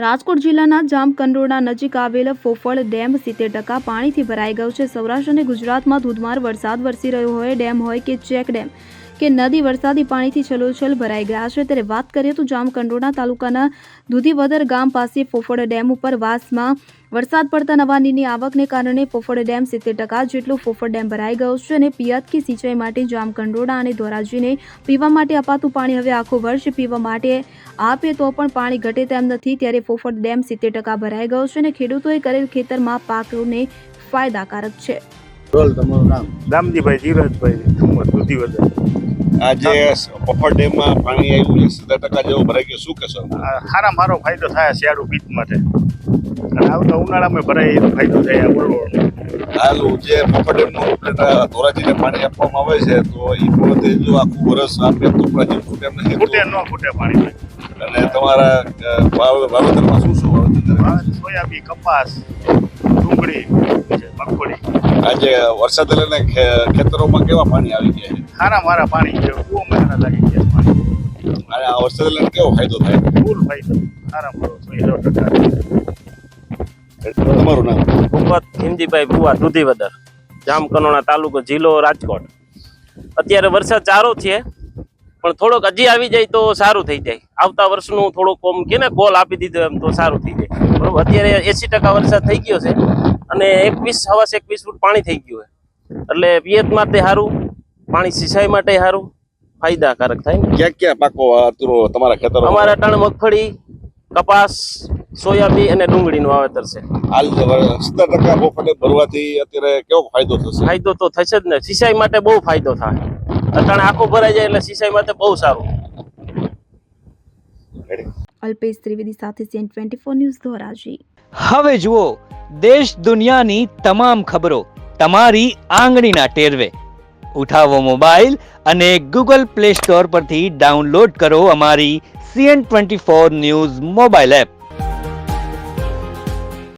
રાજકોટ જિલ્લાના જામકંડોરણા નજીક આવેલ ફોફળ ડેમ 70% પાણીથી ભરાઈ ગયો છે। સૌરાષ્ટ્ર અને ગુજરાતમાં ધોધમાર વરસાદ વરસી રહ્યો હોય, ડેમ હોય કે ચેક ડેમ કે નદી વરસાદી પાણીથી છલોછલ ભરાઈ ગયા છે। ત્યારે વાત કરીએ તો જામકંડોરણા તાલુકાના દુધીવદર ગામ પાસે ફોફળ ડેમ ઉપર વાસમાં વરસાદ પડતા નવા નીરની આવકને કારણે ફોફળ ડેમ 70% જેટલો ફોફળ ડેમ ભરાઈ ગયો છે અને પિયત કે સિંચાઈ માટે જામકંડોરણા અને ધોરાજીને પીવા માટે અપાતું પાણી હવે આખું વર્ષ પીવા માટે આપે તો પણ પાણી ઘટે તેમ નથી। ત્યારે ફોફળ ડેમ 70% ભરાઈ ગયો છે અને ખેડૂતોએ કરેલ ખેતરમાં પાકોને ફાયદાકારક છે। તમારું નામ? રામજીભાઈ જીવરાજભાઈ દુધીવદર। આજે ફોફળ ડેમમાં પાણી આવ્યું છે, 70% જેવું ભરાઈ ગયું, શું કહેશો? સારા મારો ફાયદો થાય શિયાળુ પીત માટે અને આવતા ઉનાળામાં ભરાય એનો ફાયદો થાય આ હાલું જે ફોફળ ડેમનું ધોરાજીને પાણી આપવામાં આવે છે તો એ વખતે જો આખું વર્ષ આપે તો પણ હજી ખૂટે એમ નહીં? ખૂટે ન ખૂટે પાણી। અને તમારા વાવેતરમાં શું શું વાવેતર? સોયાબીન, કપાસ, ડુંગળી, મગફળી। આજે વરસાદ લઈને ખેતરોમાં કેવા પાણી આવી ગયા છે? સારા મારા પાણી છે, કૂવામાં સારા લાગી ગયા પાણી। અને આ વરસાદ લઈને કેવો ફાયદો થાય? ફૂલ ફાયદો, સારા મારો 100%। તમારું નામ? ભૂપત હિમજીભાઈ ભુવા દુધીવદર, જામકંડોરણા તાલુકો, જિલ્લો રાજકોટ। અત્યારે વરસાદ સારો છે પણ થોડોક હજી આવી જાય તો સારું થઈ જાય। આવતા વર્ષનું થોડુંક કે ને કોલ આપી દીધો એમ તો સારું થઈ જાય, બરોબર। અત્યારે 80% વરસાદ થઈ ગયો છે અને 21 ફૂટ પાણી થઈ ગયું છે, એટલે પિયત માટે સારું, પાણી સિંચાઈ માટે સારું, ફાયદાકારક થાય। ક્યાં ક્યાં પાકો તમારા ખેતરો? અમારા ટણ મગફળી, કપાસ, સોયાબીન અને ડુંગળીનું વાવેતર છે। હાલ 70% ફોફળ ભરવાથી અત્યારે કેવો ફાયદો થશે? ફાયદો તો થશે જ ને, સિંચાઈ માટે બહુ ફાયદો થાય। અટાણે આખો ભરાઈ જાય એટલે સિંચાઈ માટે બહુ સારું। અલ્પેશ ત્રિવેદી સાથે CN24 ન્યૂઝ ધોરાજી। હવે જુઓ દેશ દુનિયાની તમામ ખબરો તમારી આંગળીના ટેરવે। ઉઠાવો મોબાઈલ અને Google Play Store પરથી ડાઉનલોડ કરો અમારી CN24 ન્યૂઝ મોબાઈલ એપ।